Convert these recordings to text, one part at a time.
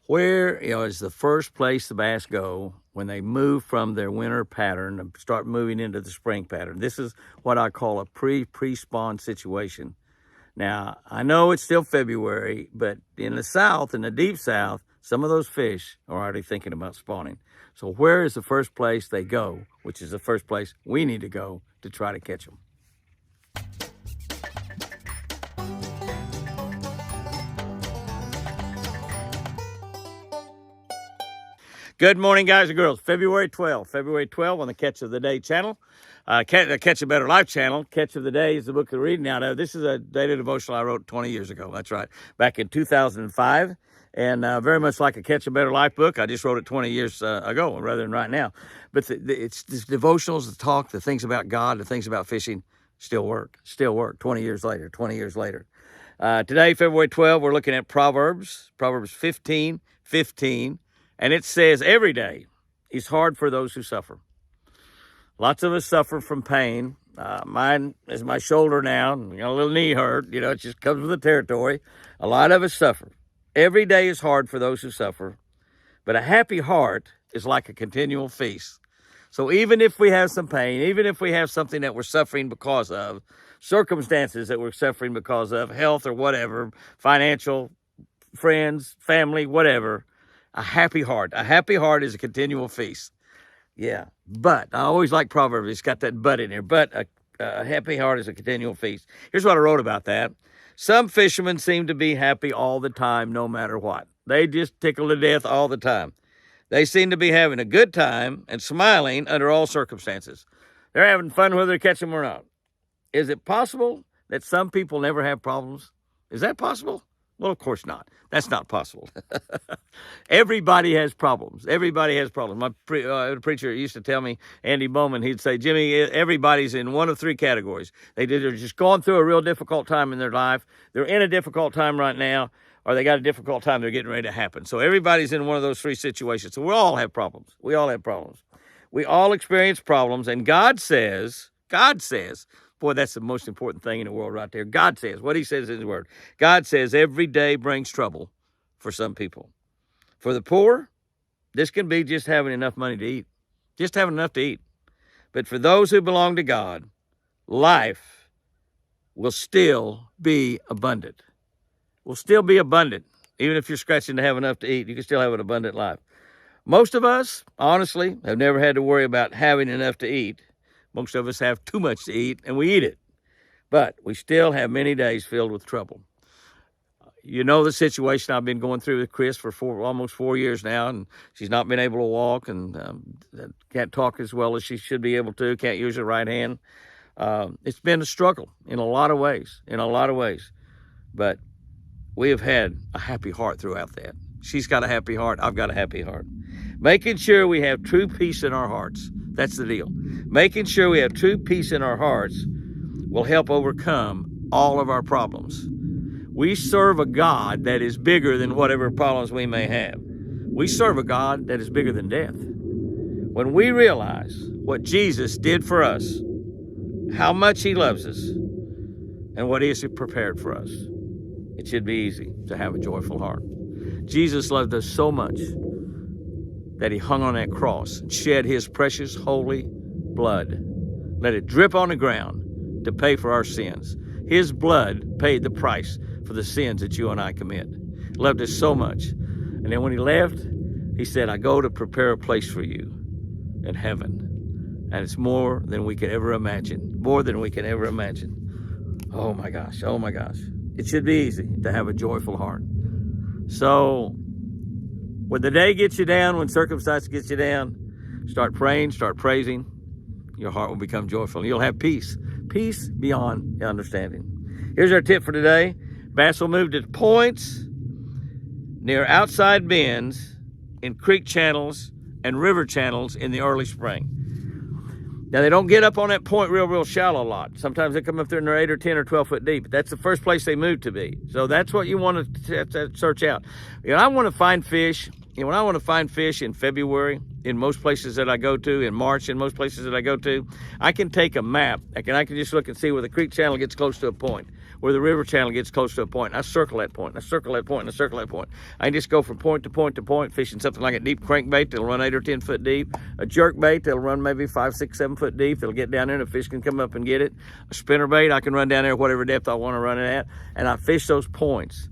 Where is the first place the bass go when they move from their winter pattern and start moving into the spring pattern? This is what I call a pre-spawn situation. Now, I know it's still February, but in the South, in the deep South, some of those fish are already thinking about spawning. So where is the first place they go, which is the first place we need to go to try to catch them? Good morning, guys and girls. February 12th on the Catch of the Day channel. Catch a Better Life channel. Catch of the Day is the book we're reading out of. This is a daily devotional I wrote 20 years ago. That's right, back in 2005. And very much like a Catch a Better Life book. I just wrote it 20 years ago rather than right now. But it's these devotionals, the talk, the things about God, the things about fishing still work 20 years later. Today, February 12th, we're looking at Proverbs 15:15. And it says, every day is hard for those who suffer. Lots of us suffer from pain. Mine is my shoulder now. A little knee hurt. It just comes with the territory. A lot of us suffer. Every day is hard for those who suffer. But a happy heart is like a continual feast. So even if we have some pain, even if we have something that we're suffering because of, circumstances that we're suffering because of, health or whatever, financial, friends, family, whatever, a happy heart is a continual feast. Yeah, but I always like Proverbs. It's got that but in there. But a happy heart is a continual feast. Here's what I wrote about that. Some fishermen seem to be happy all the time, no matter what. They just tickle to death all the time. They seem to be having a good time and smiling under all circumstances. They're having fun whether they catch them or not. Is it possible that some people never have problems? Is that possible? Well, of course not. That's not possible. Everybody has problems. My preacher used to tell me, Andy Bowman, he'd say, Jimmy, everybody's in one of three categories. They're just going through a real difficult time in their life. They're in a difficult time right now, or they got a difficult time they're getting ready to happen. So everybody's in one of those three situations. So we all have problems. We all experience problems. And God says, boy, that's the most important thing in the world right there. God says, what he says in his word. God says every day brings trouble for some people. For the poor, this can be just having enough money to eat. Just having enough to eat. But for those who belong to God, life will still be abundant. Will still be abundant. Even if you're scratching to have enough to eat, you can still have an abundant life. Most of us, honestly, have never had to worry about having enough to eat. Most of us have too much to eat, and we eat it. But we still have many days filled with trouble. You know the situation I've been going through with Chris for almost 4 years now, and she's not been able to walk and can't talk as well as she should be able to, can't use her right hand. It's been a struggle in a lot of ways. But we have had a happy heart throughout that. She's got a happy heart. I've got a happy heart. Making sure we have true peace in our hearts. That's the deal. Making sure we have true peace in our hearts will help overcome all of our problems. We serve a God that is bigger than whatever problems we may have. We serve a God that is bigger than death. When we realize what Jesus did for us, how much he loves us, and what he has prepared for us, it should be easy to have a joyful heart. Jesus loved us so much that he hung on that cross and shed his precious, holy blood. Let it drip on the ground to pay for our sins. His blood paid the price for the sins that you and I commit. He loved us so much. And then when he left, he said, I go to prepare a place for you in heaven. And it's more than we could ever imagine. Oh my gosh. It should be easy to have a joyful heart. So, when the day gets you down, when circumstance gets you down, start praying, start praising. Your heart will become joyful. You'll have peace beyond understanding. Here's our tip for today. Bass will move to points near outside bends in creek channels and river channels in the early spring. Now, they don't get up on that point real shallow a lot. Sometimes they come up there and they're 8 or 10 or 12 foot deep. But that's the first place they move to be. So that's what you want to search out. I want to find fish. When I want to find fish in February, in most places that I go to, in March, in most places that I go to, I can take a map. I can just look and see where the creek channel gets close to a point. where the river channel gets close to a point. And I circle that point, and I circle that point, and I circle that point. I just go from point to point to point, fishing something like a deep crankbait that'll run 8 or 10 foot deep, a jerk bait that'll run maybe 5, 6, 7 foot deep. It'll get down there, and the fish can come up and get it. A spinner bait, I can run down there whatever depth I want to run it at, and I fish those points.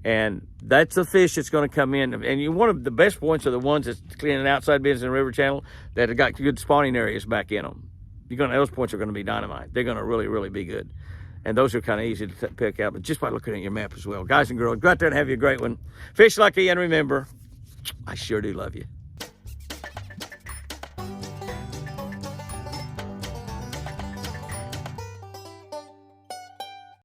And that's the fish that's going to come in. And one of the best points are the ones that's cleaning outside bends in the river channel that have got good spawning areas back in them. Those points are going to be dynamite. They're going to really, really be good. And those are kind of easy to pick out, but just by looking at your map as well. Guys and girls, go out there and have you a great one. Fish lucky, and remember, I sure do love you.